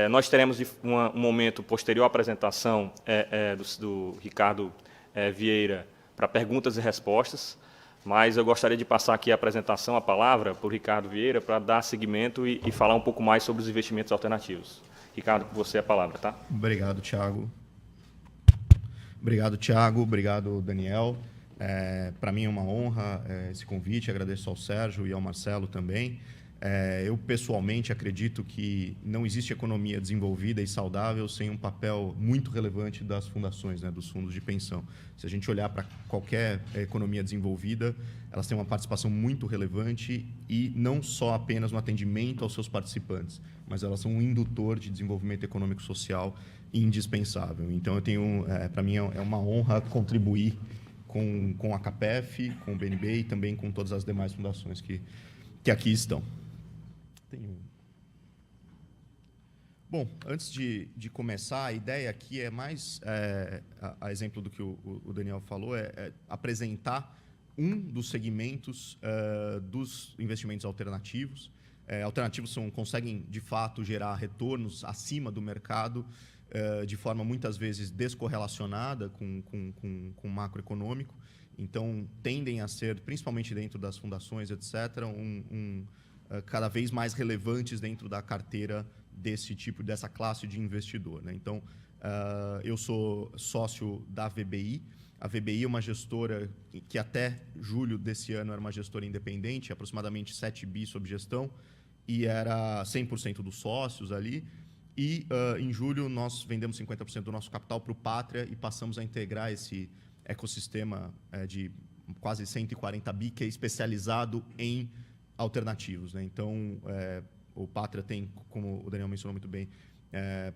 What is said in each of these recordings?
Nós teremos um momento posterior à apresentação do Ricardo Vieira para perguntas e respostas, mas eu gostaria de passar aqui a palavra para o Ricardo Vieira para dar seguimento e falar um pouco mais sobre os investimentos alternativos. Ricardo, com você a palavra, tá? Obrigado, Thiago. Obrigado, Daniel. Para mim é uma honra esse convite, agradeço ao Sérgio e ao Marcelo também. Eu, pessoalmente, acredito que não existe economia desenvolvida e saudável sem um papel muito relevante das fundações, né, dos fundos de pensão. Se a gente olhar para qualquer economia desenvolvida, elas têm uma participação muito relevante e não só apenas no atendimento aos seus participantes, mas elas são um indutor de desenvolvimento econômico-social indispensável. Então, para mim, é uma honra contribuir com a CAPEF, com o BNB e também com todas as demais fundações que aqui estão. Bom, antes de começar, a ideia aqui é mais, a exemplo do que o Daniel falou, apresentar um dos segmentos dos investimentos alternativos. Alternativos conseguem, de fato, gerar retornos acima do mercado, de forma muitas vezes descorrelacionada com o macroeconômico. Então, tendem a ser, principalmente dentro das fundações, etc., cada vez mais relevantes dentro da carteira dessa classe de investidor, né? Então, eu sou sócio da VBI. A VBI é uma gestora que até julho desse ano era uma gestora independente, aproximadamente 7 bi sob gestão, e era 100% dos sócios ali. E, em julho, nós vendemos 50% do nosso capital para o Pátria e passamos a integrar esse ecossistema de quase 140 bi, que é especializado em alternativos, né? Então, o Pátria tem, como o Daniel mencionou muito bem,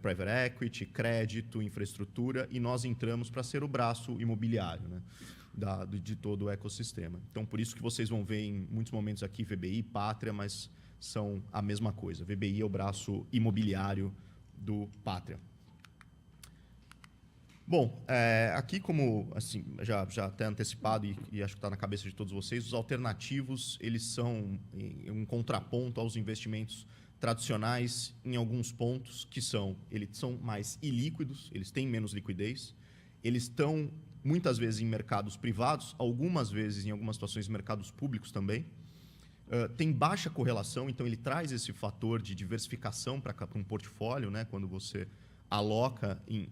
private equity, crédito, infraestrutura, e nós entramos para ser o braço imobiliário, né, de todo o ecossistema. Então, por isso que vocês vão ver em muitos momentos aqui VBI, Pátria, mas são a mesma coisa. VBI é o braço imobiliário do Pátria. Bom, aqui, como assim, já até antecipado e acho que está na cabeça de todos vocês, os alternativos eles são um contraponto aos investimentos tradicionais em alguns pontos eles são mais ilíquidos, eles têm menos liquidez, eles estão muitas vezes em mercados privados, algumas vezes em algumas situações em mercados públicos também. Tem baixa correlação, então ele traz esse fator de diversificação para um portfólio, né, quando você aloca em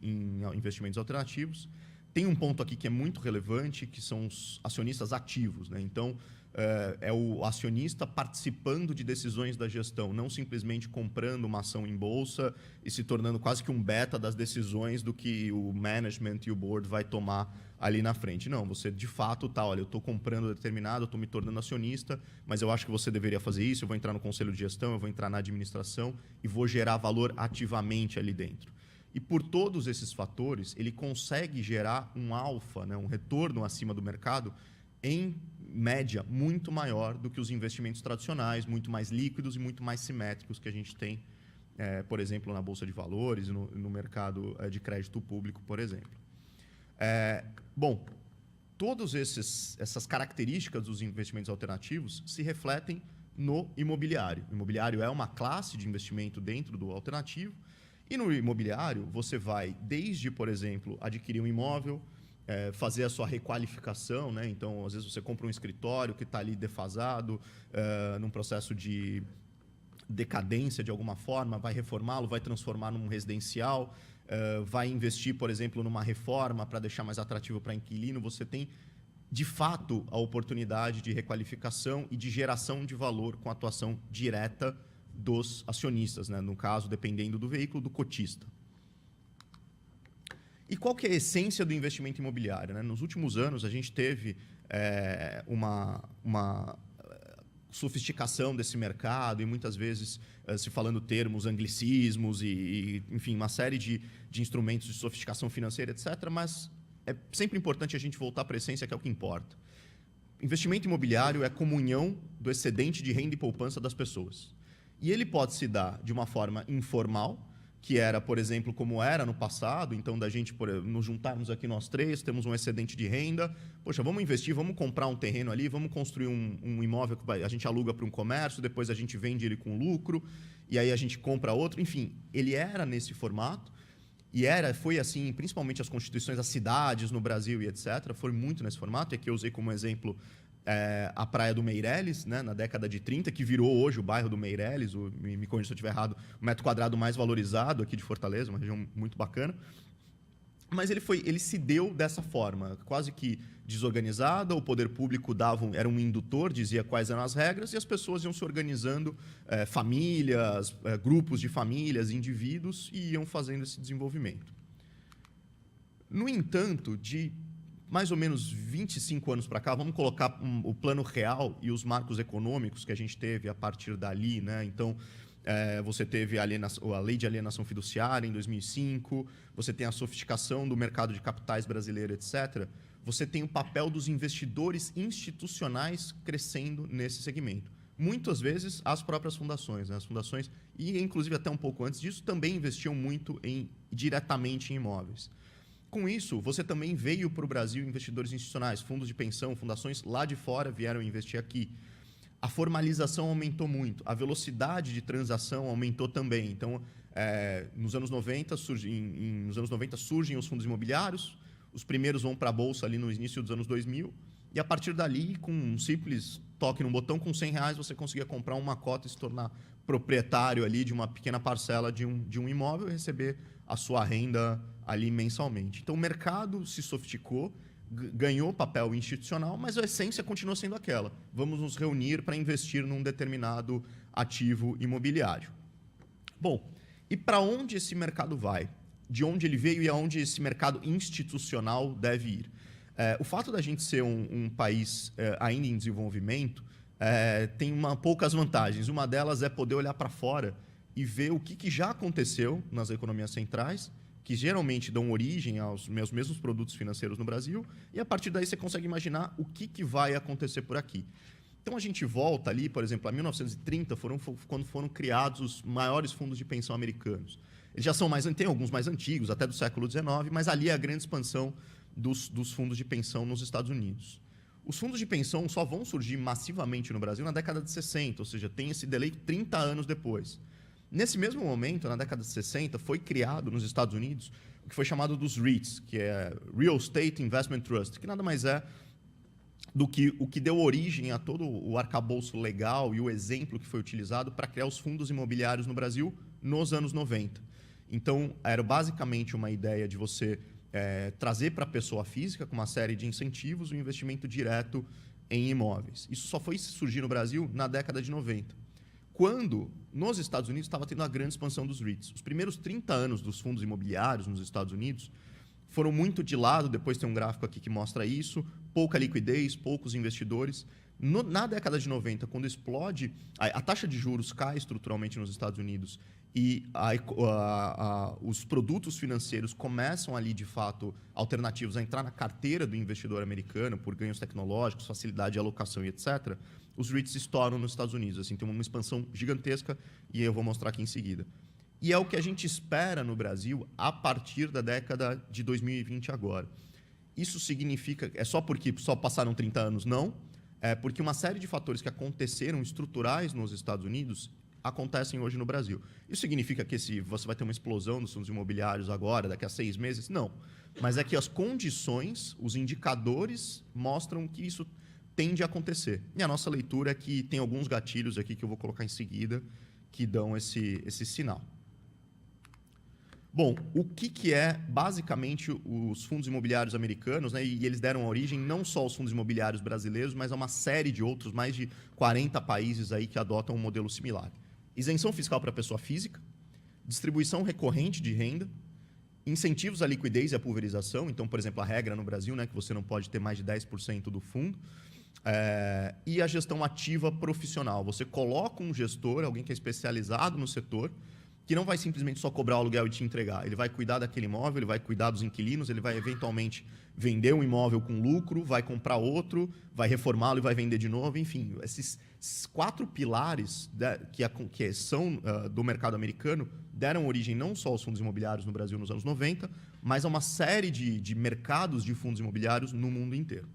investimentos alternativos. Tem um ponto aqui que é muito relevante, que são os acionistas ativos, né? Então, é o acionista participando de decisões da gestão, não simplesmente comprando uma ação em bolsa e se tornando quase que um beta das decisões do que o management e o board vai tomar ali na frente. Não, você de fato está, olha, eu estou comprando determinado, eu estou me tornando acionista, mas eu acho que você deveria fazer isso, eu vou entrar no conselho de gestão, eu vou entrar na administração e vou gerar valor ativamente ali dentro. E por todos esses fatores, ele consegue gerar um alfa, né, um retorno acima do mercado, em média, muito maior do que os investimentos tradicionais, muito mais líquidos e muito mais simétricos que a gente tem, por exemplo, na Bolsa de Valores, no mercado de crédito público, por exemplo. Bom, todas essas características dos investimentos alternativos se refletem no imobiliário. O imobiliário é uma classe de investimento dentro do alternativo. E no imobiliário, você vai desde, por exemplo, adquirir um imóvel, fazer a sua requalificação, né? Então, às vezes, você compra um escritório que está ali defasado, num processo de decadência de alguma forma, vai reformá-lo, vai transformar num residencial, vai investir, por exemplo, numa reforma para deixar mais atrativo para inquilino. Você tem, de fato, a oportunidade de requalificação e de geração de valor com atuação direta dos acionistas, né? No caso, dependendo do veículo, do cotista. E qual que é a essência do investimento imobiliário, né? Nos últimos anos, a gente teve uma sofisticação desse mercado e muitas vezes se falando termos, anglicismos e enfim, uma série de instrumentos de sofisticação financeira, etc. Mas é sempre importante a gente voltar para a essência, que é o que importa. Investimento imobiliário é a comunhão do excedente de renda e poupança das pessoas. E ele pode se dar de uma forma informal, que era, por exemplo, como era no passado, então da gente nos juntarmos aqui nós três, temos um excedente de renda, poxa, vamos investir, vamos comprar um terreno ali, vamos construir um imóvel que a gente aluga para um comércio, depois a gente vende ele com lucro, e aí a gente compra outro, enfim, ele era nesse formato, e foi assim, principalmente as constituições das cidades no Brasil e etc., foi muito nesse formato, e aqui eu usei como exemplo a Praia do Meireles, né, na década de 30, que virou hoje o bairro do Meireles, me corrija se eu estiver errado, o metro quadrado mais valorizado aqui de Fortaleza, uma região muito bacana. Mas ele se deu dessa forma, quase que desorganizada, o poder público era um indutor, dizia quais eram as regras, e as pessoas iam se organizando, famílias, grupos de famílias, indivíduos, e iam fazendo esse desenvolvimento. No entanto, de mais ou menos 25 anos para cá, vamos colocar o plano real e os marcos econômicos que a gente teve a partir dali, né? Então, você teve a lei de alienação fiduciária em 2005, você tem a sofisticação do mercado de capitais brasileiro, etc. Você tem o papel dos investidores institucionais crescendo nesse segmento. Muitas vezes, as próprias fundações, né? As fundações, e inclusive até um pouco antes disso, também investiam muito diretamente em imóveis. Com isso, você também veio para o Brasil investidores institucionais, fundos de pensão, fundações lá de fora vieram investir aqui. A formalização aumentou muito, a velocidade de transação aumentou também. Então, nos anos 90, surgem os fundos imobiliários, os primeiros vão para a Bolsa ali no início dos anos 2000, e a partir dali, com um simples toque no botão, com R$100, você conseguia comprar uma cota e se tornar proprietário ali de uma pequena parcela de um imóvel e receber a sua renda ali mensalmente. Então, o mercado se sofisticou, ganhou papel institucional, mas a essência continua sendo aquela. Vamos nos reunir para investir num determinado ativo imobiliário. Bom, e para onde esse mercado vai? De onde ele veio e aonde esse mercado institucional deve ir? O fato da gente ser um país ainda em desenvolvimento tem poucas vantagens. Uma delas é poder olhar para fora e ver o que já aconteceu nas economias centrais, que geralmente dão origem aos mesmos produtos financeiros no Brasil, e a partir daí você consegue imaginar o que vai acontecer por aqui. Então a gente volta ali, por exemplo, a 1930, quando foram criados os maiores fundos de pensão americanos. Eles já são tem alguns mais antigos, até do século XIX, mas ali é a grande expansão dos fundos de pensão nos Estados Unidos. Os fundos de pensão só vão surgir massivamente no Brasil na década de 60, ou seja, tem esse delay 30 anos depois. Nesse mesmo momento, na década de 60, foi criado nos Estados Unidos o que foi chamado dos REITs, que é Real Estate Investment Trust, que nada mais é do que o que deu origem a todo o arcabouço legal e o exemplo que foi utilizado para criar os fundos imobiliários no Brasil nos anos 90. Então, era basicamente uma ideia de você trazer para a pessoa física, com uma série de incentivos, o investimento direto em imóveis. Isso só foi surgir no Brasil na década de 90. Quando, nos Estados Unidos, estava tendo a grande expansão dos REITs. Os primeiros 30 anos dos fundos imobiliários nos Estados Unidos foram muito de lado, depois tem um gráfico aqui que mostra isso, pouca liquidez, poucos investidores. Na década de 90, quando explode, a taxa de juros cai estruturalmente nos Estados Unidos e os produtos financeiros começam ali, de fato, alternativos a entrar na carteira do investidor americano por ganhos tecnológicos, facilidade de alocação e etc., os REITs estouram nos Estados Unidos. Assim, tem uma expansão gigantesca e eu vou mostrar aqui em seguida. E é o que a gente espera no Brasil a partir da década de 2020 agora. Isso significa... só porque só passaram 30 anos? Não. É porque uma série de fatores que aconteceram estruturais nos Estados Unidos acontecem hoje no Brasil. Isso significa que você vai ter uma explosão dos fundos imobiliários agora, daqui a 6 meses? Não. Mas é que as condições, os indicadores mostram que isso tende a acontecer. E a nossa leitura é que tem alguns gatilhos aqui que eu vou colocar em seguida que dão esse sinal. Bom, o que é basicamente os fundos imobiliários americanos, né? E eles deram origem não só aos fundos imobiliários brasileiros, mas a uma série de outros, mais de 40 países aí que adotam um modelo similar. Isenção fiscal para a pessoa física, distribuição recorrente de renda, incentivos à liquidez e à pulverização. Então, por exemplo, a regra no Brasil, né, que você não pode ter mais de 10% do fundo. E a gestão ativa profissional. Você coloca um gestor, alguém que é especializado no setor, que não vai simplesmente só cobrar o aluguel e te entregar. Ele vai cuidar daquele imóvel, ele vai cuidar dos inquilinos, ele vai eventualmente vender um imóvel com lucro, vai comprar outro, vai reformá-lo e vai vender de novo. Enfim, esses 4 pilares que são do mercado americano deram origem não só aos fundos imobiliários no Brasil nos anos 90, mas a uma série de mercados de fundos imobiliários no mundo inteiro.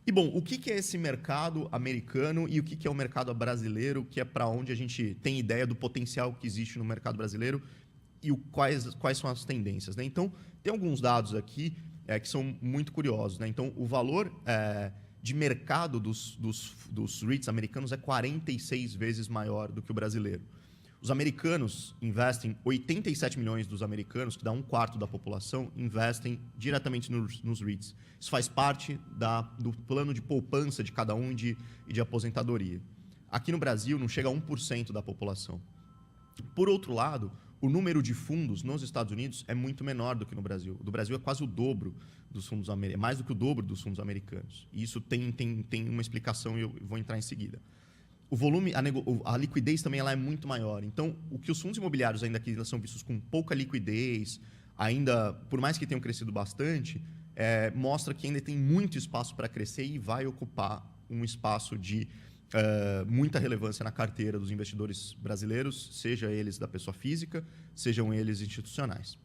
E, bom, o que é esse mercado americano e o que é o mercado brasileiro, que é para onde a gente tem ideia do potencial que existe no mercado brasileiro e quais são as tendências, né? Então, tem alguns dados aqui que são muito curiosos, né? Então, o valor de mercado dos REITs americanos é 46 vezes maior do que o brasileiro. Os americanos investem, 87 milhões dos americanos, que dá 1/4 da população, investem diretamente nos REITs. Isso faz parte do plano de poupança de cada um e de aposentadoria. Aqui no Brasil, não chega a 1% da população. Por outro lado, o número de fundos nos Estados Unidos é muito menor do que no Brasil. O do Brasil é quase o dobro dos fundos americanos, mais do que o dobro dos fundos americanos. E isso tem uma explicação e eu vou entrar em seguida. O volume, a liquidez também ela é muito maior. Então, o que os fundos imobiliários ainda aqui são vistos com pouca liquidez, ainda, por mais que tenham crescido bastante, mostra que ainda tem muito espaço para crescer e vai ocupar um espaço de muita relevância na carteira dos investidores brasileiros, seja eles da pessoa física, sejam eles institucionais.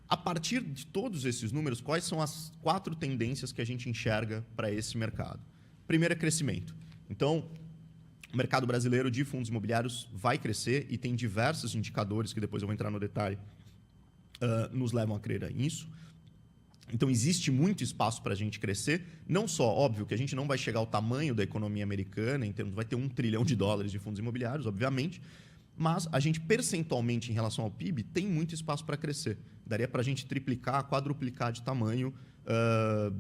A partir de todos esses números, quais são as 4 tendências que a gente enxerga para esse mercado? Primeiro é crescimento. Então, o mercado brasileiro de fundos imobiliários vai crescer e tem diversos indicadores, que depois eu vou entrar no detalhe, nos levam a crer nisso. Então, existe muito espaço para a gente crescer. Não só, óbvio, que a gente não vai chegar ao tamanho da economia americana, em termos, vai ter $1 trilhão de fundos imobiliários, obviamente, mas a gente, percentualmente, em relação ao PIB, tem muito espaço para crescer. Daria para a gente triplicar, quadruplicar de tamanho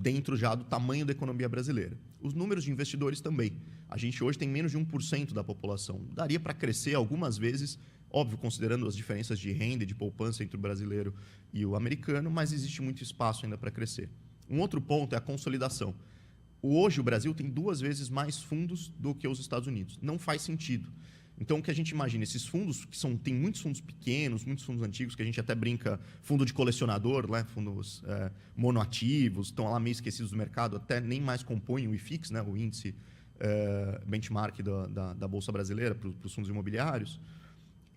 dentro já do tamanho da economia brasileira. Os números de investidores também. A gente hoje tem menos de 1% da população. Daria para crescer algumas vezes, óbvio, considerando as diferenças de renda e de poupança entre o brasileiro e o americano, mas existe muito espaço ainda para crescer. Um outro ponto é a consolidação. Hoje, o Brasil tem 2 vezes mais fundos do que os Estados Unidos. Não faz sentido. Então, o que a gente imagina, esses fundos, tem muitos fundos pequenos, muitos fundos antigos, que a gente até brinca, fundo de colecionador, né? Fundos monoativos, estão lá meio esquecidos do mercado, até nem mais compõem o IFIX, né? O índice benchmark da Bolsa Brasileira para os fundos imobiliários.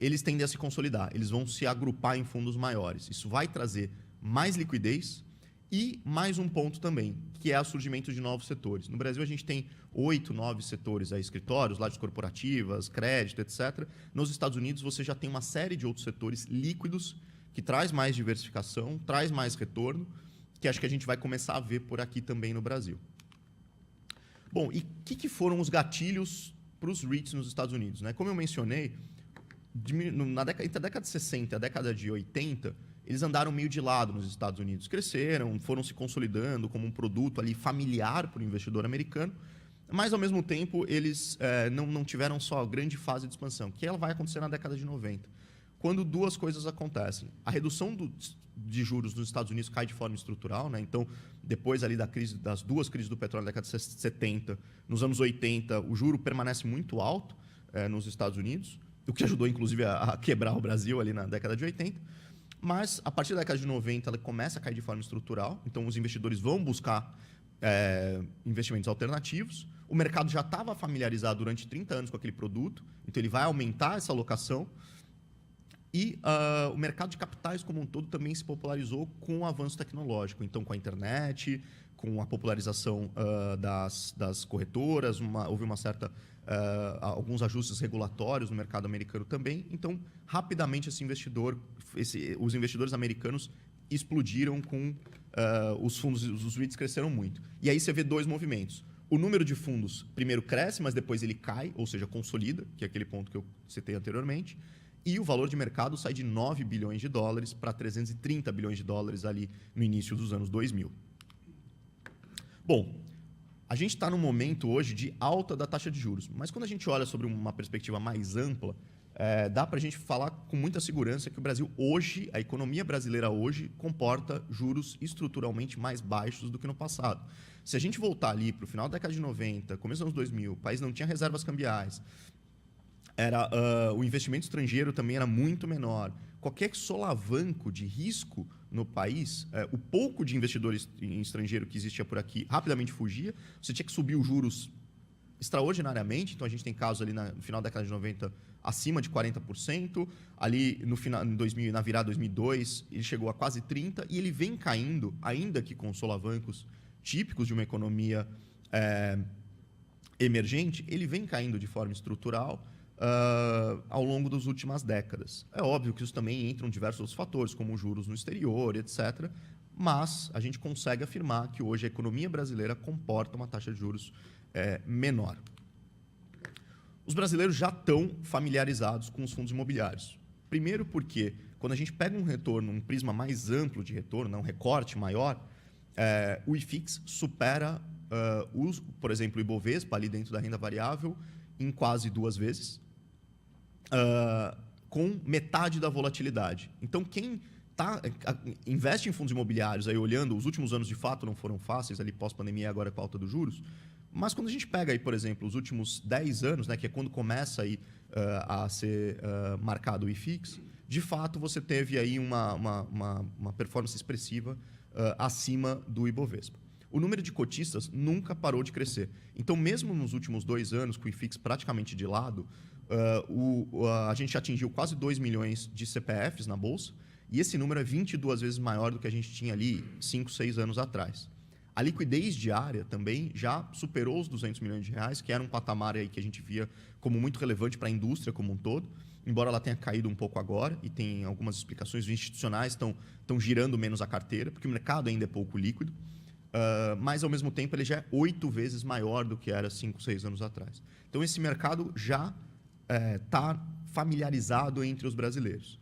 Eles tendem a se consolidar, eles vão se agrupar em fundos maiores. Isso vai trazer mais liquidez e mais um ponto também, que é o surgimento de novos setores. No Brasil, a gente tem 8, 9 setores, escritórios, lajes corporativas, crédito, etc. Nos Estados Unidos, você já tem uma série de outros setores líquidos que traz mais diversificação, traz mais retorno, que acho que a gente vai começar a ver por aqui também no Brasil. Bom, e o que foram os gatilhos para os REITs nos Estados Unidos, né? Como eu mencionei, entre a década de 60 e a década de 80, eles andaram meio de lado nos Estados Unidos. Cresceram, foram se consolidando como um produto ali familiar para o investidor americano, mas, ao mesmo tempo, eles não tiveram só a grande fase de expansão, que ela vai acontecer na década de 90, quando 2 coisas acontecem. A redução de juros nos Estados Unidos cai de forma estrutural, né? Então, depois ali das 2 crises do petróleo na década de 70, nos anos 80, o juro permanece muito alto nos Estados Unidos, o que ajudou, inclusive, a quebrar o Brasil ali na década de 80. Mas, a partir da década de 90, ela começa a cair de forma estrutural. Então, os investidores vão buscar investimentos alternativos. O mercado já estava familiarizado durante 30 anos com aquele produto. Então, ele vai aumentar essa alocação. E o mercado de capitais como um todo também se popularizou com o avanço tecnológico. Então, com a internet, com a popularização das corretoras, houve uma certa... alguns ajustes regulatórios no mercado americano também. Então, rapidamente, os investidores americanos explodiram com os fundos, os REITs cresceram muito. E aí você vê 2 movimentos. O número de fundos primeiro cresce, mas depois ele cai, ou seja, consolida, que é aquele ponto que eu citei anteriormente. E o valor de mercado sai de $9 bilhões para $330 bilhões ali no início dos anos 2000. Bom, a gente está num momento hoje de alta da taxa de juros, mas quando a gente olha sobre uma perspectiva mais ampla, dá para a gente falar com muita segurança que o Brasil hoje, a economia brasileira hoje, comporta juros estruturalmente mais baixos do que no passado. Se a gente voltar ali para o final da década de 90, começo dos anos 2000, o país não tinha reservas cambiais, o investimento estrangeiro também era muito menor. Qualquer solavanco de risco no país, o pouco de investidores em estrangeiro que existia por aqui rapidamente fugia. Você tinha que subir os juros extraordinariamente. Então, a gente tem casos ali no final da década de 90 acima de 40%. Ali, no final, em 2000, na virada 2002, ele chegou a quase 30%. E ele vem caindo, ainda que com solavancos típicos de uma economia emergente, ele vem caindo de forma estrutural ao longo das últimas décadas. É óbvio que isso também entram diversos outros fatores, como juros no exterior, etc. Mas a gente consegue afirmar que hoje a economia brasileira comporta uma taxa de juros menor. Os brasileiros já estão familiarizados com os fundos imobiliários. Primeiro porque, quando a gente pega um retorno, um prisma mais amplo de retorno, um recorte maior, o IFIX supera, por exemplo, o Ibovespa, ali dentro da renda variável, em quase 2 vezes, com metade da volatilidade. Então, quem investe em fundos imobiliários, aí olhando, os últimos anos de fato não foram fáceis, ali pós-pandemia, agora com a alta dos juros, mas quando a gente pega, aí, por exemplo, os últimos 10 anos, né, que é quando começa aí, a ser marcado o IFIX, de fato você teve aí uma performance expressiva acima do Ibovespa. O número de cotistas nunca parou de crescer. Então, mesmo nos últimos 2 anos, com o IFIX praticamente de lado, a gente atingiu quase 2 milhões de CPFs na Bolsa, e esse número é 22 vezes maior do que a gente tinha ali 5, 6 anos atrás. A liquidez diária também já superou os 200 milhões de reais, que era um patamar aí que a gente via como muito relevante para a indústria como um todo, embora ela tenha caído um pouco agora, e tem algumas explicações. Os institucionais estão girando menos a carteira, porque o mercado ainda é pouco líquido, mas, ao mesmo tempo, ele já é 8 vezes maior do que era 5, 6 anos atrás. Então, esse mercado já está familiarizado entre os brasileiros.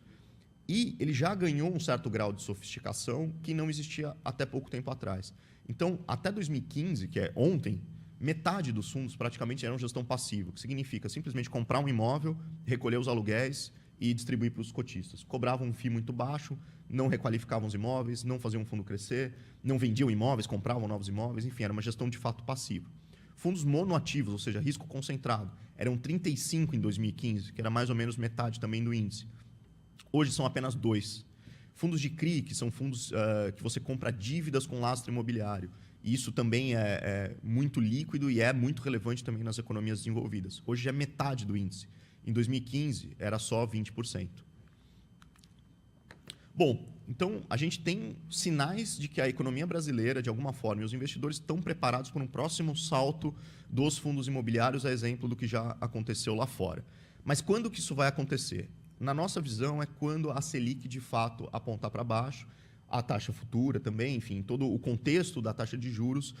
E ele já ganhou um certo grau de sofisticação que não existia até pouco tempo atrás. Então, até 2015, que é ontem, metade dos fundos praticamente eram gestão passiva, que significa simplesmente comprar um imóvel, recolher os aluguéis e distribuir para os cotistas. Cobravam um FII muito baixo, não requalificavam os imóveis, não faziam o fundo crescer, não vendiam imóveis, compravam novos imóveis, enfim, era uma gestão de fato passiva. Fundos monoativos, ou seja, risco concentrado, eram 35 em 2015, que era mais ou menos metade também do índice. Hoje são apenas 2. Fundos de CRI, que são fundos que você compra dívidas com lastro imobiliário. E isso também é muito líquido e é muito relevante também nas economias desenvolvidas. Hoje é metade do índice. Em 2015, era só 20%. Bom, então, a gente tem sinais de que a economia brasileira, de alguma forma, e os investidores estão preparados para um próximo salto dos fundos imobiliários, a exemplo do que já aconteceu lá fora. Mas quando que isso vai acontecer? Na nossa visão, é quando a Selic, de fato, apontar para baixo, a taxa futura também, enfim, todo o contexto da taxa de juros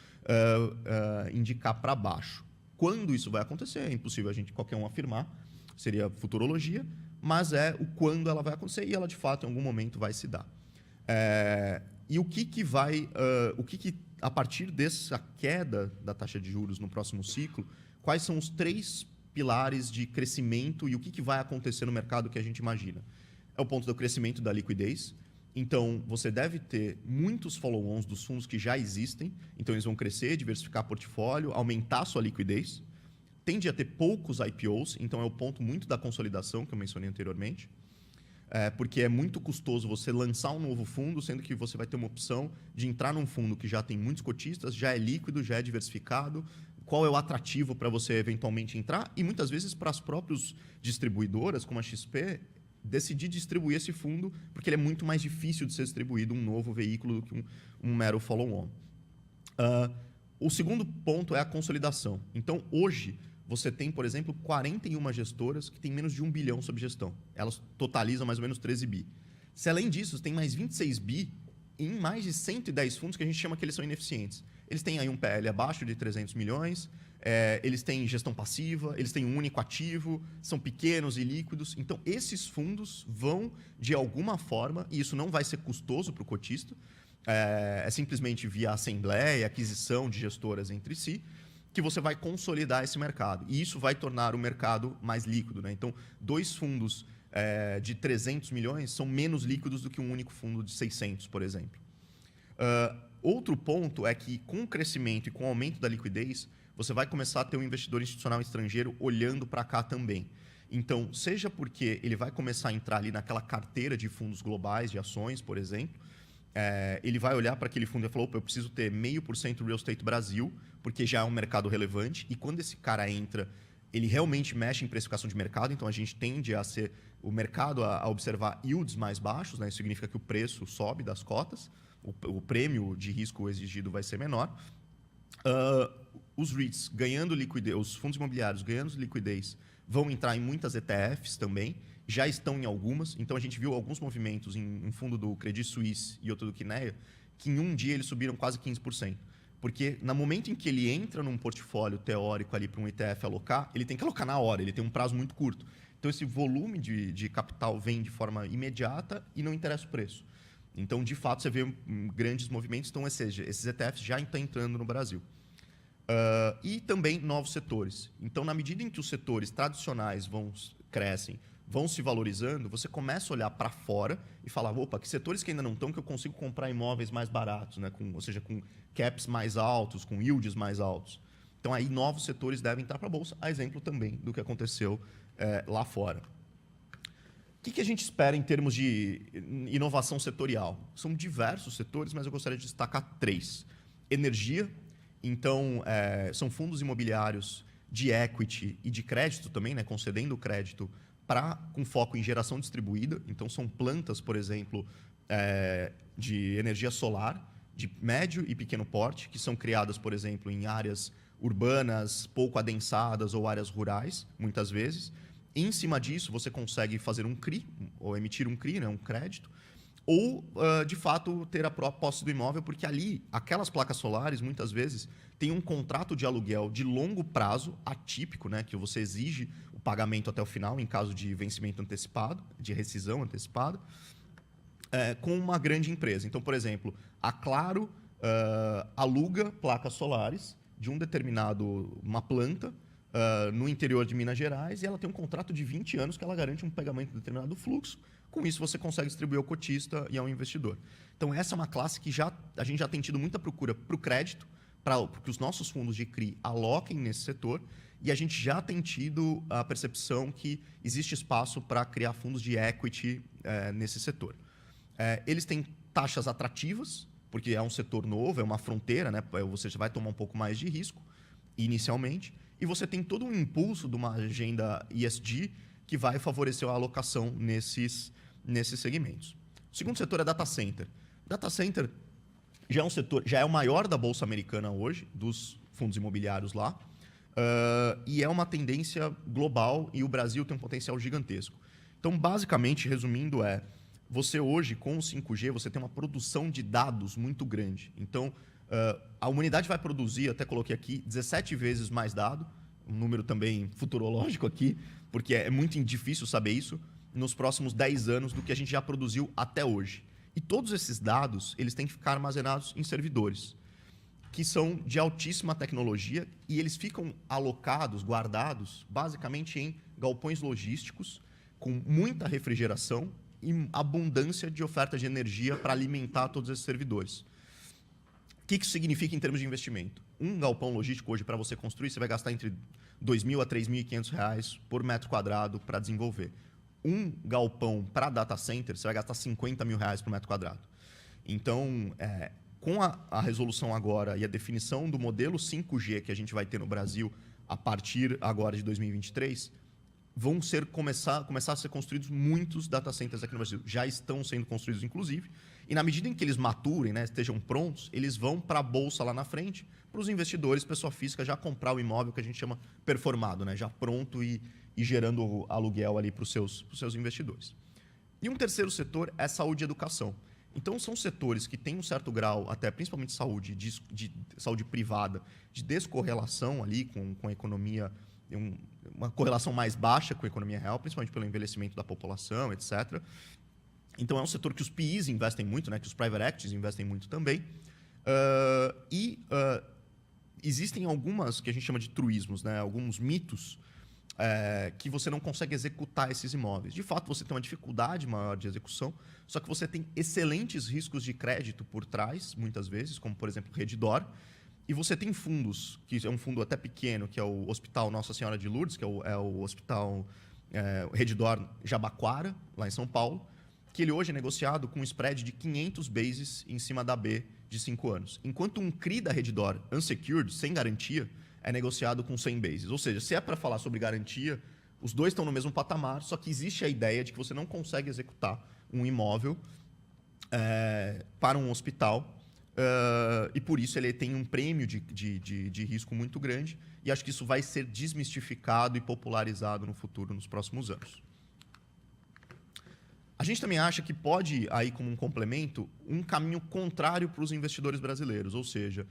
indicar para baixo. Quando isso vai acontecer, é impossível a gente qualquer um afirmar, seria futurologia, mas é o quando ela vai acontecer e ela, de fato, em algum momento vai se dar. E a partir dessa queda da taxa de juros no próximo ciclo, quais são os 3 pilares de crescimento e o que vai acontecer no mercado que a gente imagina? É o ponto do crescimento da liquidez. Então, você deve ter muitos follow-ons dos fundos que já existem. Então, eles vão crescer, diversificar portfólio, aumentar a sua liquidez. Tende a ter poucos IPOs, então é o ponto muito da consolidação que eu mencionei anteriormente. Porque é muito custoso você lançar um novo fundo, sendo que você vai ter uma opção de entrar num fundo que já tem muitos cotistas, já é líquido, já é diversificado. Qual é o atrativo para você eventualmente entrar? E muitas vezes para as próprias distribuidoras, como a XP, decidir distribuir esse fundo, porque ele é muito mais difícil de ser distribuído um novo veículo do que um mero follow-on. O segundo ponto é a consolidação. Então, hoje, você tem, por exemplo, 41 gestoras que têm menos de 1 bilhão sob gestão. Elas totalizam mais ou menos 13 bi. Se, além disso, tem mais 26 bi em mais de 110 fundos que a gente chama que eles são ineficientes. Eles têm aí um PL abaixo de 300 milhões, eles têm gestão passiva, eles têm um único ativo, são pequenos e líquidos. Então, esses fundos vão, de alguma forma, e isso não vai ser custoso para o cotista, é simplesmente via assembleia, aquisição de gestoras entre si, que você vai consolidar esse mercado. E isso vai tornar o mercado mais líquido, né? Então, 2 fundos de 300 milhões são menos líquidos do que um único fundo de 600, por exemplo. Outro ponto é que, com o crescimento e com o aumento da liquidez, você vai começar a ter um investidor institucional estrangeiro olhando para cá também. Então, seja porque ele vai começar a entrar ali naquela carteira de fundos globais, de ações, por exemplo, ele vai olhar para aquele fundo e falar, opa, eu preciso ter 0,5% Real Estate Brasil, porque já é um mercado relevante, e quando esse cara entra, ele realmente mexe em precificação de mercado, então a gente tende a ser o mercado a observar yields mais baixos, né? Isso significa que o preço sobe das cotas, o prêmio de risco exigido vai ser menor. Os REITs ganhando liquidez, os fundos imobiliários ganhando liquidez, vão entrar em muitas ETFs também, já estão em algumas. Então, a gente viu alguns movimentos em um fundo do Credit Suisse e outro do Kinea, que em um dia eles subiram quase 15%. Porque no momento em que ele entra num portfólio teórico ali para um ETF alocar, ele tem que alocar na hora, ele tem um prazo muito curto. Então, esse volume de capital vem de forma imediata e não interessa o preço. Então, de fato, você vê grandes movimentos. Então, ou seja, esses ETFs já estão entrando no Brasil. E também novos setores. Então, na medida em que os setores tradicionais crescem, vão se valorizando, você começa a olhar para fora e falar, opa, que setores que ainda não estão, que eu consigo comprar imóveis mais baratos, né? Ou seja, com caps mais altos, com yields mais altos. Então, aí novos setores devem estar para a Bolsa, a exemplo também do que aconteceu lá fora. O que a gente espera em termos de inovação setorial? São diversos setores, mas eu gostaria de destacar 3. Energia. Então, são fundos imobiliários de equity e de crédito também, né, concedendo crédito com foco em geração distribuída. Então, são plantas, por exemplo, de energia solar, de médio e pequeno porte, que são criadas, por exemplo, em áreas urbanas pouco adensadas ou áreas rurais, muitas vezes. Em cima disso, você consegue fazer um CRI, ou emitir um CRI, né, um crédito, ou, de fato, ter a própria posse do imóvel, porque ali, aquelas placas solares, muitas vezes, têm um contrato de aluguel de longo prazo, atípico, né, que você exige o pagamento até o final, em caso de vencimento antecipado, de rescisão antecipada, com uma grande empresa. Então, por exemplo, a Claro aluga placas solares de uma planta, no interior de Minas Gerais, e ela tem um contrato de 20 anos que ela garante um pagamento de determinado fluxo. Com isso, você consegue distribuir ao cotista e ao investidor. Então, essa é uma classe que a gente já tem tido muita procura para o crédito, para que os nossos fundos de CRI aloquem nesse setor, e a gente já tem tido a percepção que existe espaço para criar fundos de equity nesse setor. Eles têm taxas atrativas, porque é um setor novo, é uma fronteira, né? Você já vai tomar um pouco mais de risco, inicialmente, e você tem todo um impulso de uma agenda ESG que vai favorecer a alocação nesses segmentos. O segundo setor é data center. Data center já é um setor, já é o maior da Bolsa Americana hoje, dos fundos imobiliários lá, e é uma tendência global, e o Brasil tem um potencial gigantesco. Então, basicamente, resumindo, você hoje, com o 5G, você tem uma produção de dados muito grande. Então, a humanidade vai produzir, até coloquei aqui, 17 vezes mais dado, um número também futurológico aqui, porque é muito difícil saber isso, nos próximos 10 anos do que a gente já produziu até hoje. E todos esses dados eles têm que ficar armazenados em servidores, que são de altíssima tecnologia, e eles ficam alocados, guardados, basicamente em galpões logísticos, com muita refrigeração e abundância de oferta de energia para alimentar todos esses servidores. O que isso significa em termos de investimento? Um galpão logístico hoje, para você construir, você vai gastar entre R$ 2.000 a R$ 3.500 por metro quadrado para desenvolver. Um galpão para data center, você vai gastar R$ 50 mil por metro quadrado. Então, com a resolução agora e a definição do modelo 5G que a gente vai ter no Brasil a partir agora de 2023, vão começar a ser construídos muitos data centers aqui no Brasil. Já estão sendo construídos, inclusive. E na medida em que eles maturem, né, estejam prontos, eles vão para a Bolsa lá na frente, para os investidores, pessoa física, já comprar o imóvel que a gente chama performado, né, já pronto e gerando aluguel ali para os seus investidores. E um terceiro setor é saúde e educação. Então, são setores que têm um certo grau, até principalmente saúde, de saúde privada, de descorrelação ali com a economia, uma correlação mais baixa com a economia real, principalmente pelo envelhecimento da população, etc. Então, é um setor que os PIs investem muito, né, que os private equities investem muito também. Existem algumas que a gente chama de truísmos, né, alguns mitos que você não consegue executar esses imóveis. De fato, você tem uma dificuldade maior de execução, só que você tem excelentes riscos de crédito por trás, muitas vezes, como, por exemplo, Redditor. E você tem fundos, que é um fundo até pequeno, que é o Hospital Nossa Senhora de Lourdes, que é o hospital Redditor Jabaquara, lá em São Paulo, que ele hoje é negociado com um spread de 500 bases em cima da B de 5 anos. Enquanto um CRI da Redditor unsecured, sem garantia, é negociado com 100 bases. Ou seja, se é para falar sobre garantia, os dois estão no mesmo patamar, só que existe a ideia de que você não consegue executar um imóvel para um hospital e por isso ele tem um prêmio de risco muito grande e acho que isso vai ser desmistificado e popularizado no futuro, nos próximos anos. A gente também acha que pode, aí como um complemento, um caminho contrário para os investidores brasileiros, ou seja,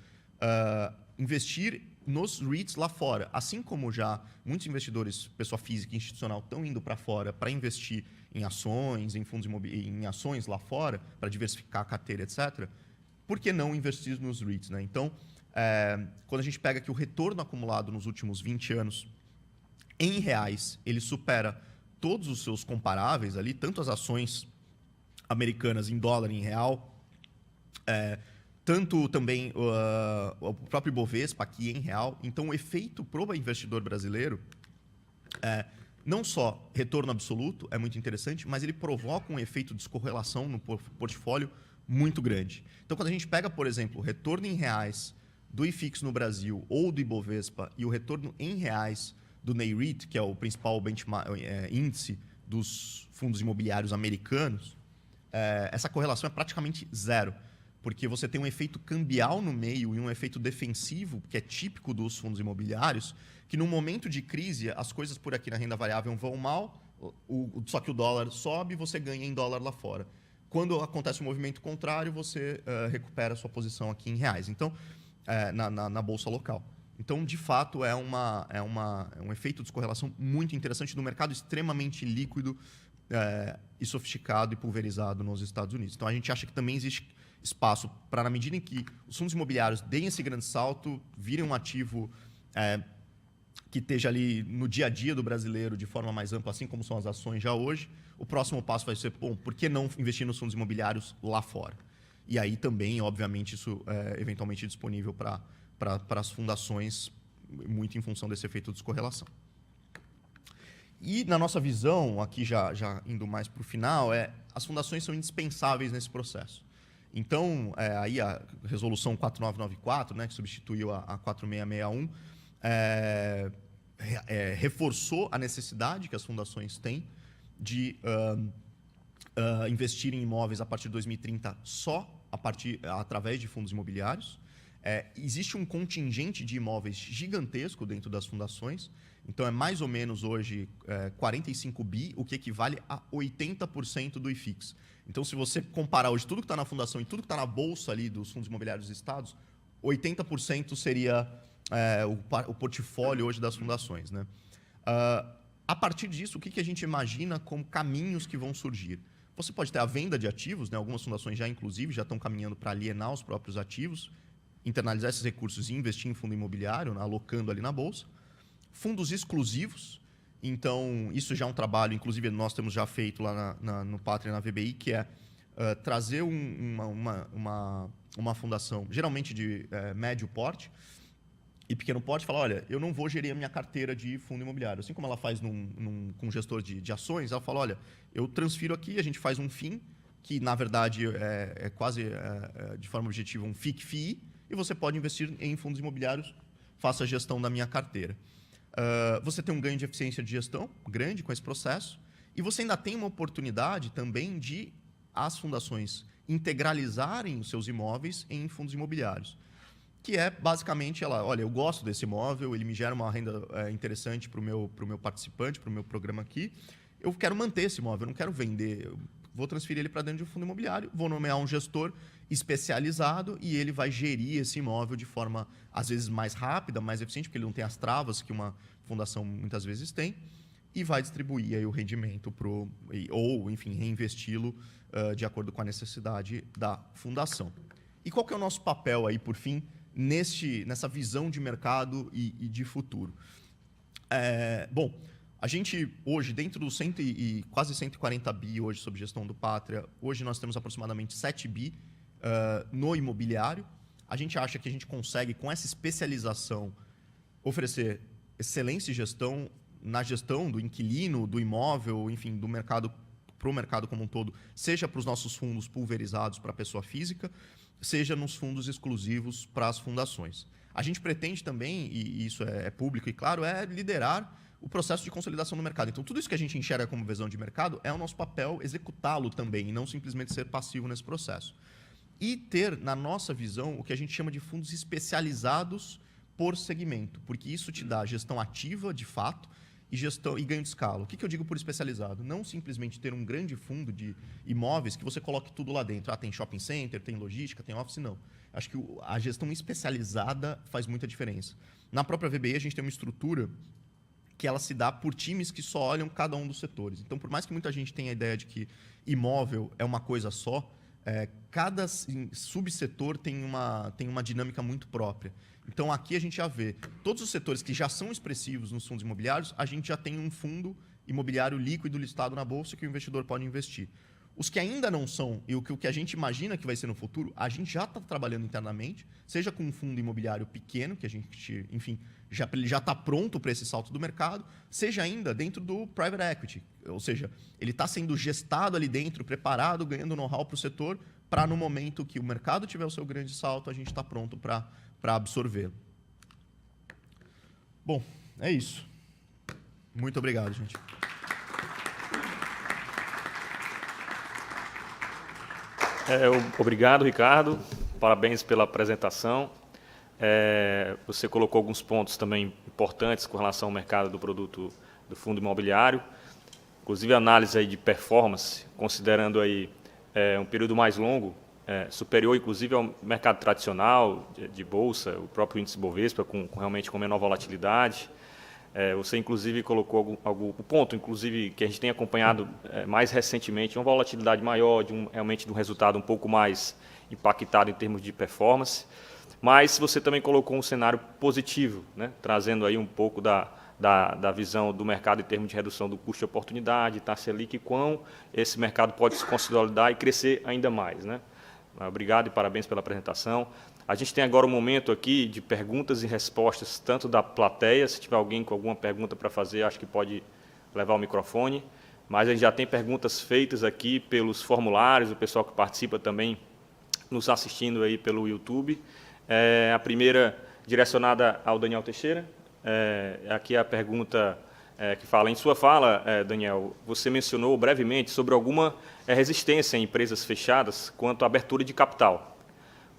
investir nos REITs lá fora. Assim como já muitos investidores, pessoa física e institucional, estão indo para fora para investir em ações, em fundos em ações lá fora, para diversificar a carteira, etc., por que não investir nos REITs? Né? Então, quando a gente pega que o retorno acumulado nos últimos 20 anos, em reais, ele supera todos os seus comparáveis ali, tanto as ações americanas em dólar e em real, tanto também o próprio Ibovespa aqui em real. Então, o efeito para o investidor brasileiro não só retorno absoluto é muito interessante, mas ele provoca um efeito de descorrelação no portfólio muito grande. Então, quando a gente pega, por exemplo, o retorno em reais do IFIX no Brasil ou do Ibovespa e o retorno em reais do NAREIT, que é o principal índice dos fundos imobiliários americanos, essa correlação é praticamente zero, porque você tem um efeito cambial no meio e um efeito defensivo, que é típico dos fundos imobiliários, que no momento de crise, as coisas por aqui na renda variável vão mal, só que o dólar sobe e você ganha em dólar lá fora. Quando acontece o movimento contrário, você recupera a sua posição aqui em reais. Então, na bolsa local. Então, de fato, é um efeito de descorrelação muito interessante no mercado extremamente líquido e sofisticado e pulverizado nos Estados Unidos. Então, a gente acha que também existe espaço para, na medida em que os fundos imobiliários deem esse grande salto, virem um ativo que esteja ali no dia a dia do brasileiro de forma mais ampla, assim como são as ações já hoje, o próximo passo vai ser, bom, por que não investir nos fundos imobiliários lá fora? E aí também, obviamente, isso é eventualmente disponível para as fundações, muito em função desse efeito de descorrelação. E, na nossa visão, aqui já indo mais para o final, as fundações são indispensáveis nesse processo. Então, aí a resolução 4994, né, que substituiu a 4661, reforçou a necessidade que as fundações têm de investir em imóveis a partir de 2030 só através de fundos imobiliários. Existe um contingente de imóveis gigantesco dentro das fundações, então é mais ou menos hoje 45 bi, o que equivale a 80% do IFIX. Então, se você comparar hoje tudo que está na fundação e tudo que está na bolsa ali dos fundos imobiliários dos estados, 80% seria o portfólio hoje das fundações. Né? A partir disso, o que a gente imagina como caminhos que vão surgir? Você pode ter a venda de ativos, né? Algumas fundações já, inclusive, já estão caminhando para alienar os próprios ativos, internalizar esses recursos e investir em fundo imobiliário, né? Alocando ali na bolsa. Fundos exclusivos, então isso já é um trabalho, inclusive nós temos já feito lá no Pátria e na VBI, que é trazer uma fundação, geralmente de médio porte, e pequeno porte, fala, olha, eu não vou gerir a minha carteira de fundo imobiliário. Assim como ela faz com gestor de ações, ela fala, olha, eu transfiro aqui, a gente faz um FII, que na verdade é quase de forma objetiva um FIC-FII, e você pode investir em fundos imobiliários, faça a gestão da minha carteira. Você tem um ganho de eficiência de gestão grande com esse processo, e você ainda tem uma oportunidade também de as fundações integralizarem os seus imóveis em fundos imobiliários. Que é basicamente ela, olha, eu gosto desse imóvel, ele me gera uma renda interessante para o meu participante, para o meu programa aqui. Eu quero manter esse imóvel, eu não quero vender. Eu vou transferir ele para dentro de um fundo imobiliário, vou nomear um gestor especializado e ele vai gerir esse imóvel de forma, às vezes, mais rápida, mais eficiente, porque ele não tem as travas que uma fundação muitas vezes tem, e vai distribuir aí o rendimento ou, enfim, reinvesti-lo de acordo com a necessidade da fundação. E qual que é o nosso papel aí, por fim, nessa visão de mercado e de futuro? Bom, a gente hoje, dentro dos quase 140 bi hoje sob gestão do Pátria, hoje nós temos aproximadamente 7 bi no imobiliário. A gente acha que a gente consegue, com essa especialização, oferecer excelência de gestão, na gestão do inquilino, do imóvel, enfim, do mercado para o mercado como um todo, seja para os nossos fundos pulverizados para a pessoa física, seja nos fundos exclusivos para as fundações. A gente pretende também, e isso é público e claro, é liderar o processo de consolidação do mercado. Então, tudo isso que a gente enxerga como visão de mercado é o nosso papel executá-lo também, e não simplesmente ser passivo nesse processo. E ter, na nossa visão, o que a gente chama de fundos especializados por segmento, porque isso te dá gestão ativa, de fato, e ganho de escala. O que eu digo por especializado? Não simplesmente ter um grande fundo de imóveis que você coloque tudo lá dentro. Ah, tem shopping center, tem logística, tem office, não. Acho que a gestão especializada faz muita diferença. Na própria VBI, a gente tem uma estrutura que ela se dá por times que só olham cada um dos setores. Então, por mais que muita gente tenha a ideia de que imóvel é uma coisa só, cada subsetor tem uma dinâmica muito própria. Então, aqui a gente já vê todos os setores que já são expressivos nos fundos imobiliários, a gente já tem um fundo imobiliário líquido listado na bolsa que o investidor pode investir. Os que ainda não são, e o que a gente imagina que vai ser no futuro, a gente já está trabalhando internamente, seja com um fundo imobiliário pequeno, que a gente, enfim, ele já está pronto para esse salto do mercado, seja ainda dentro do private equity. Ou seja, ele está sendo gestado ali dentro, preparado, ganhando know-how para o setor, para no momento que o mercado tiver o seu grande salto, a gente está pronto para absorver. Bom, é isso. Muito obrigado, gente. Obrigado, Ricardo. Parabéns pela apresentação. Você colocou alguns pontos também importantes com relação ao mercado do produto do fundo imobiliário, inclusive a análise aí de performance, considerando aí um período mais longo, superior, inclusive, ao mercado tradicional de bolsa, o próprio índice Bovespa, realmente com menor volatilidade. Você, inclusive, colocou algum ponto, inclusive, que a gente tem acompanhado mais recentemente, uma volatilidade maior, realmente de um resultado um pouco mais impactado em termos de performance. Mas você também colocou um cenário positivo, né? Trazendo aí um pouco da visão do mercado em termos de redução do custo de oportunidade, taxa Selic, e quão esse mercado pode se consolidar e crescer ainda mais, né? Obrigado e parabéns pela apresentação. A gente tem agora um momento aqui de perguntas e respostas, tanto da plateia, se tiver alguém com alguma pergunta para fazer, acho que pode levar o microfone, mas a gente já tem perguntas feitas aqui pelos formulários, o pessoal que participa também nos assistindo aí pelo YouTube. A primeira direcionada ao Daniel Teixeira. Aqui é a pergunta que fala, em sua fala, Daniel, você mencionou brevemente sobre alguma resistência em empresas fechadas quanto à abertura de capital,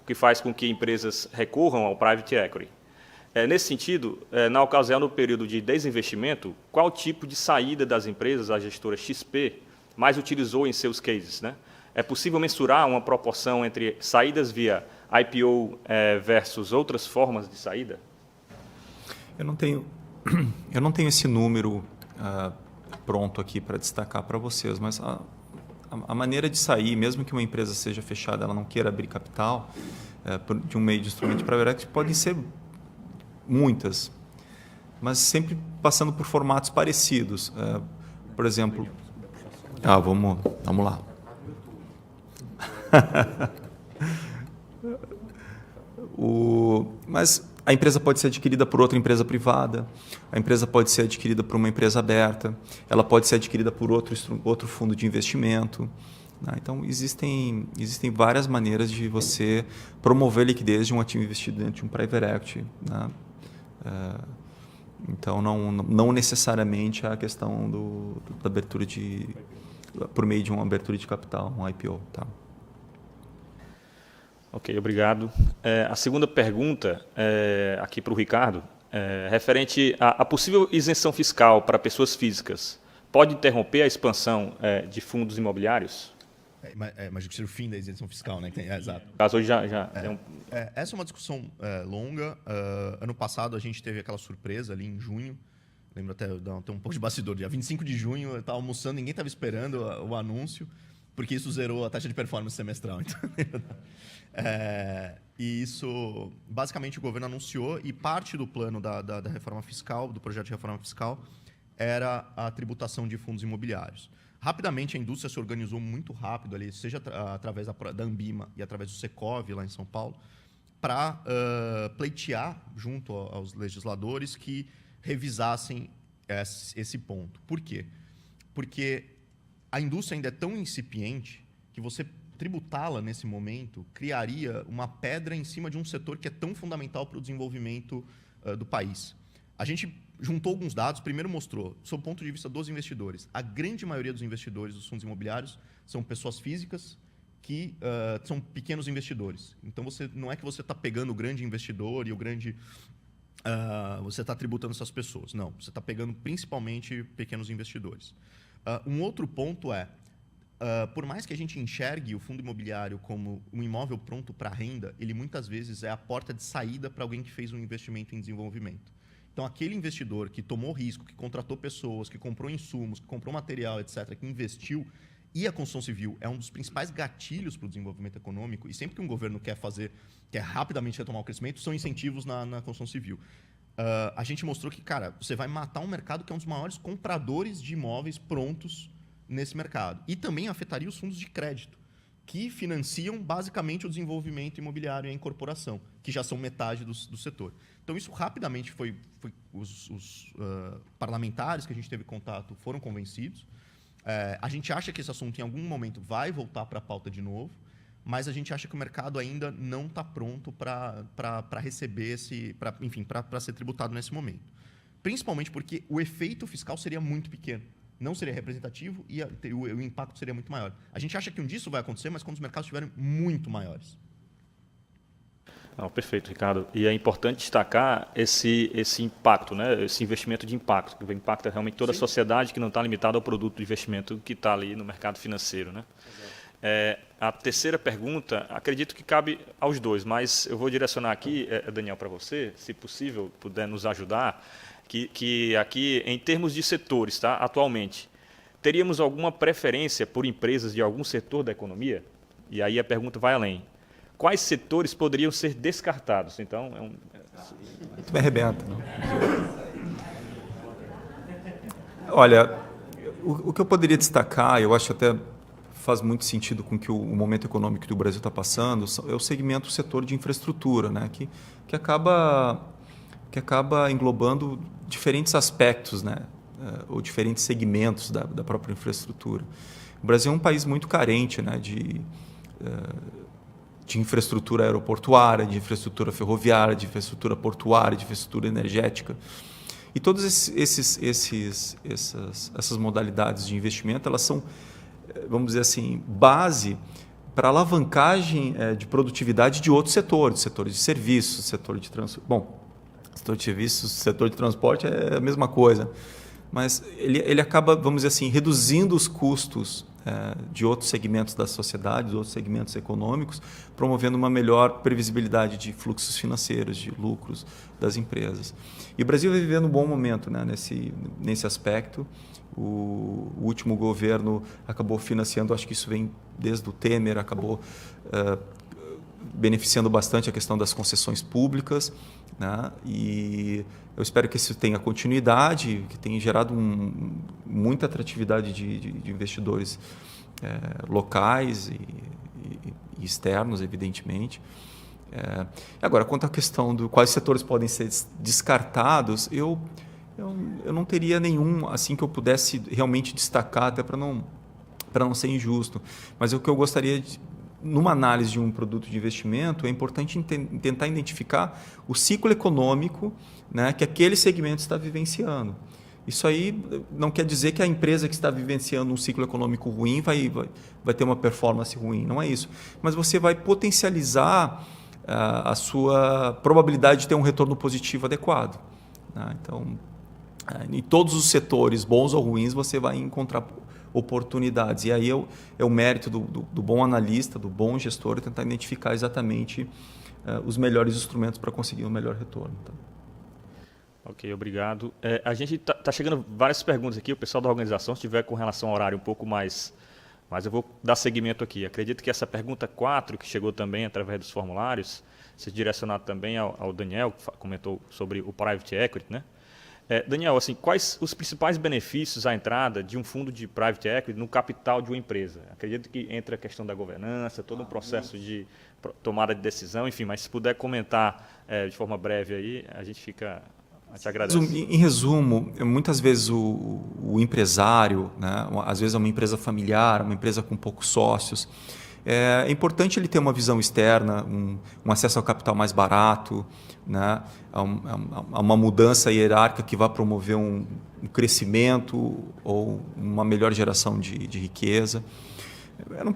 o que faz com que empresas recorram ao private equity. Nesse sentido, na ocasião do período de desinvestimento, qual tipo de saída das empresas a gestora XP mais utilizou em seus cases, né? É possível mensurar uma proporção entre saídas via IPO versus outras formas de saída? Eu não tenho esse número pronto aqui para destacar para vocês, mas a maneira de sair, mesmo que uma empresa seja fechada, ela não queira abrir capital de um meio de instrumento de private equity, podem ser muitas, mas sempre passando por formatos parecidos. Por exemplo, vamos lá. Mas a empresa pode ser adquirida por outra empresa privada, a empresa pode ser adquirida por uma empresa aberta, ela pode ser adquirida por outro fundo de investimento. Né? Então, existem várias maneiras de você promover a liquidez de um ativo investido dentro de um private equity. Né? Então, não necessariamente a questão da abertura por meio de uma abertura de capital, um IPO. Tá? Ok, obrigado. A segunda pergunta, aqui para o Ricardo, referente à possível isenção fiscal para pessoas físicas, pode interromper a expansão de fundos imobiliários? Mas que seja o fim da isenção fiscal, né? Exato. No caso, hoje essa é uma discussão longa. Ano passado, a gente teve aquela surpresa ali em junho. Lembro até um pouco de bastidor. Dia 25 de junho, eu estava almoçando, ninguém estava esperando o anúncio, porque isso zerou a taxa de performance semestral. Então, e isso, basicamente, o governo anunciou, e parte do plano da reforma fiscal, do projeto de reforma fiscal, era a tributação de fundos imobiliários. Rapidamente, a indústria se organizou muito rápido, ali, seja através da Ambima e através do Secov, lá em São Paulo, para pleitear, junto aos legisladores, que revisassem esse ponto. Por quê? Porque a indústria ainda é tão incipiente que você tributá-la nesse momento criaria uma pedra em cima de um setor que é tão fundamental para o desenvolvimento do país. A gente juntou alguns dados, primeiro mostrou, sob o ponto de vista dos investidores, a grande maioria dos investidores dos fundos imobiliários são pessoas físicas que são pequenos investidores. Então, não é que você está pegando o grande investidor e o grande... você está tributando essas pessoas. Não, você está pegando principalmente pequenos investidores. Um outro ponto é, por mais que a gente enxergue o fundo imobiliário como um imóvel pronto para renda, ele muitas vezes é a porta de saída para alguém que fez um investimento em desenvolvimento. Então, aquele investidor que tomou risco, que contratou pessoas, que comprou insumos, que comprou material, etc., que investiu, e a construção civil é um dos principais gatilhos para o desenvolvimento econômico, e sempre que um governo quer rapidamente retomar o crescimento, são incentivos na construção civil. A gente mostrou que, cara, você vai matar um mercado que é um dos maiores compradores de imóveis prontos nesse mercado. E também afetaria os fundos de crédito, que financiam basicamente o desenvolvimento imobiliário e a incorporação, que já são metade do setor. Então, isso rapidamente os parlamentares que a gente teve contato foram convencidos. A gente acha que esse assunto, em algum momento, vai voltar para a pauta de novo, mas a gente acha que o mercado ainda não está pronto para receber para ser tributado nesse momento. Principalmente porque o efeito fiscal seria muito pequeno. Não seria representativo e o impacto seria muito maior. A gente acha que um dia isso vai acontecer, mas quando os mercados estiverem muito maiores. Não, perfeito, Ricardo. E é importante destacar esse impacto, né? Esse investimento de impacto, que impacta realmente toda a sociedade, que não está limitado ao produto de investimento que está ali no mercado financeiro, né? A terceira pergunta, acredito que cabe aos dois, mas eu vou direcionar aqui, Daniel, para você, se possível, puder nos ajudar, que aqui, em termos de setores, tá, atualmente, teríamos alguma preferência por empresas de algum setor da economia? E aí a pergunta vai além. Quais setores poderiam ser descartados? Então, Tu me arrebenta. Não? Olha, o que eu poderia destacar, eu acho até faz muito sentido com que o momento econômico que o Brasil está passando, é o segmento, o setor de infraestrutura, né? que acaba englobando diferentes aspectos, né? Ou diferentes segmentos da própria infraestrutura. O Brasil é um país muito carente, né? de infraestrutura aeroportuária, de infraestrutura ferroviária, de infraestrutura portuária, de infraestrutura energética. E todas essas modalidades de investimento, elas são, vamos dizer assim, base para alavancagem de produtividade de outros setores de serviços, setor de transporte. Bom, setor de serviços, setor de transporte é a mesma coisa, mas ele acaba, vamos dizer assim, reduzindo os custos de outros segmentos da sociedade, de outros segmentos econômicos, promovendo uma melhor previsibilidade de fluxos financeiros, de lucros das empresas. E o Brasil vai vivendo um bom momento, né, nesse aspecto. O último governo acabou financiando, acho que isso vem desde o Temer, acabou beneficiando bastante a questão das concessões públicas, né? E eu espero que isso tenha continuidade, que tenha gerado muita atratividade de investidores locais e externos, evidentemente. Agora, quanto à questão de quais setores podem ser descartados, eu não teria nenhum assim que eu pudesse realmente destacar, até para não ser injusto. Mas o que eu gostaria numa análise de um produto de investimento, é importante tentar identificar o ciclo econômico, né, que aquele segmento está vivenciando. Isso aí não quer dizer que a empresa que está vivenciando um ciclo econômico ruim vai ter uma performance ruim, não é isso. Mas você vai potencializar a sua probabilidade de ter um retorno positivo adequado, né? Então, em todos os setores, bons ou ruins, você vai encontrar oportunidades. E aí é o mérito do bom analista, do bom gestor, tentar identificar exatamente os melhores instrumentos para conseguir um melhor retorno. Tá? Ok, obrigado. A gente está chegando várias perguntas aqui, o pessoal da organização, se tiver com relação ao horário um pouco mais... Mas eu vou dar seguimento aqui. Acredito que essa pergunta 4, que chegou também através dos formulários, se direcionado também ao Daniel, que comentou sobre o Private Equity, né? Daniel, assim, quais os principais benefícios à entrada de um fundo de Private Equity no capital de uma empresa? Acredito que entra a questão da governança, todo um processo de tomada de decisão, enfim, mas se puder comentar de forma breve aí, a gente fica A te agradeço. Em resumo, muitas vezes o empresário, né, às vezes é uma empresa familiar, uma empresa com poucos sócios, é importante ele ter uma visão externa, um acesso ao capital mais barato, né, a uma mudança hierárquica que vai promover um crescimento ou uma melhor geração de riqueza.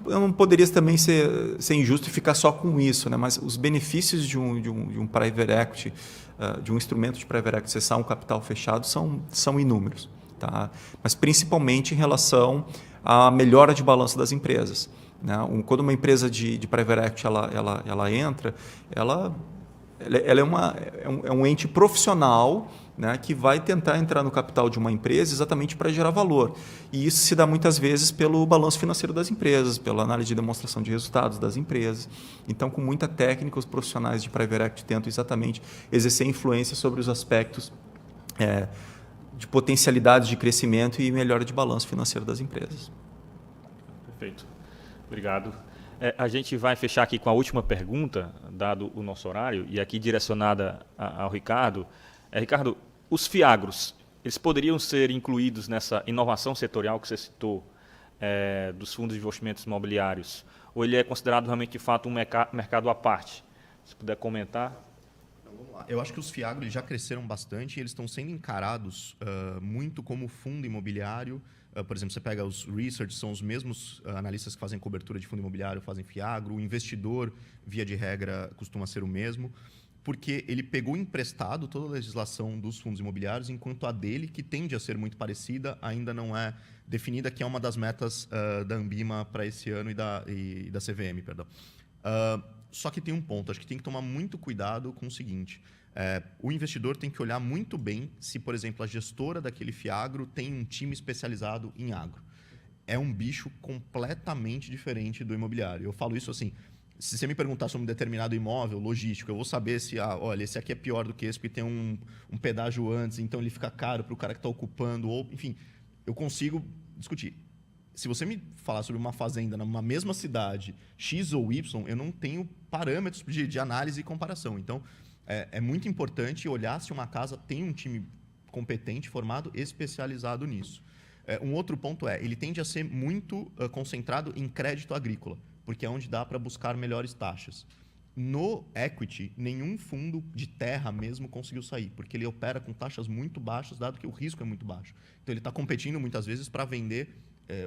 Eu não poderia também ser injusto e ficar só com isso, né? Mas os benefícios de um private equity, de um instrumento de private equity, acessar um capital fechado, são inúmeros. Tá? Mas principalmente em relação à melhora de balanço das empresas. Né? Quando uma empresa de private equity ela entra, ela é um ente profissional, né, que vai tentar entrar no capital de uma empresa exatamente para gerar valor. E isso se dá muitas vezes pelo balanço financeiro das empresas, pela análise de demonstração de resultados das empresas. Então, com muita técnica, os profissionais de private equity tentam exatamente exercer influência sobre os aspectos de potencialidades de crescimento e melhora de balanço financeiro das empresas. Perfeito. Obrigado. A gente vai fechar aqui com a última pergunta, dado o nosso horário, e aqui direcionada ao Ricardo. Ricardo, os FIAGROS, eles poderiam ser incluídos nessa inovação setorial que você citou, dos fundos de investimentos imobiliários? Ou ele é considerado realmente, de fato, um mercado à parte? Se puder comentar. Então, vamos lá. Eu acho que os FIAGROS eles já cresceram bastante e eles estão sendo encarados muito como fundo imobiliário. Por exemplo, você pega os research, são os mesmos analistas que fazem cobertura de fundo imobiliário, fazem FIAGRO. O investidor, via de regra, costuma ser o mesmo, porque ele pegou emprestado toda a legislação dos fundos imobiliários, enquanto a dele, que tende a ser muito parecida, ainda não é definida, que é uma das metas da Ambima para esse ano e da CVM. Perdão. Só que tem um ponto, acho que tem que tomar muito cuidado com o seguinte. O investidor tem que olhar muito bem se, por exemplo, a gestora daquele FIAGRO tem um time especializado em agro. É um bicho completamente diferente do imobiliário. Eu falo isso assim, se você me perguntar sobre um determinado imóvel logístico, eu vou saber se, olha, esse aqui é pior do que esse, porque tem um pedágio antes, então ele fica caro para o cara que está ocupando, ou, enfim, eu consigo discutir. Se você me falar sobre uma fazenda numa mesma cidade, X ou Y, eu não tenho parâmetros de análise e comparação. Então, é muito importante olhar se uma casa tem um time competente, formado, especializado nisso. Um outro ponto ele tende a ser muito concentrado em crédito agrícola, porque é onde dá para buscar melhores taxas. No equity, nenhum fundo de terra mesmo conseguiu sair, porque ele opera com taxas muito baixas, dado que o risco é muito baixo. Então, ele está competindo muitas vezes para vender,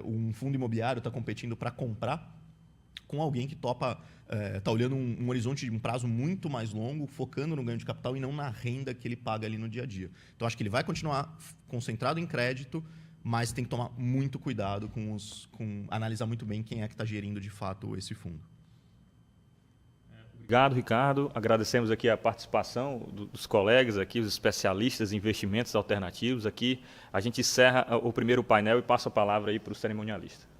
um fundo imobiliário está competindo para comprar com alguém que topa, está olhando um horizonte de um prazo muito mais longo, focando no ganho de capital e não na renda que ele paga ali no dia a dia. Então, acho que ele vai continuar concentrado em crédito, mas tem que tomar muito cuidado com analisar muito bem quem é que está gerindo de fato esse fundo. Obrigado, Ricardo. Agradecemos aqui a participação dos colegas aqui, os especialistas em investimentos alternativos. Aqui a gente encerra o primeiro painel e passa a palavra aí para o cerimonialista.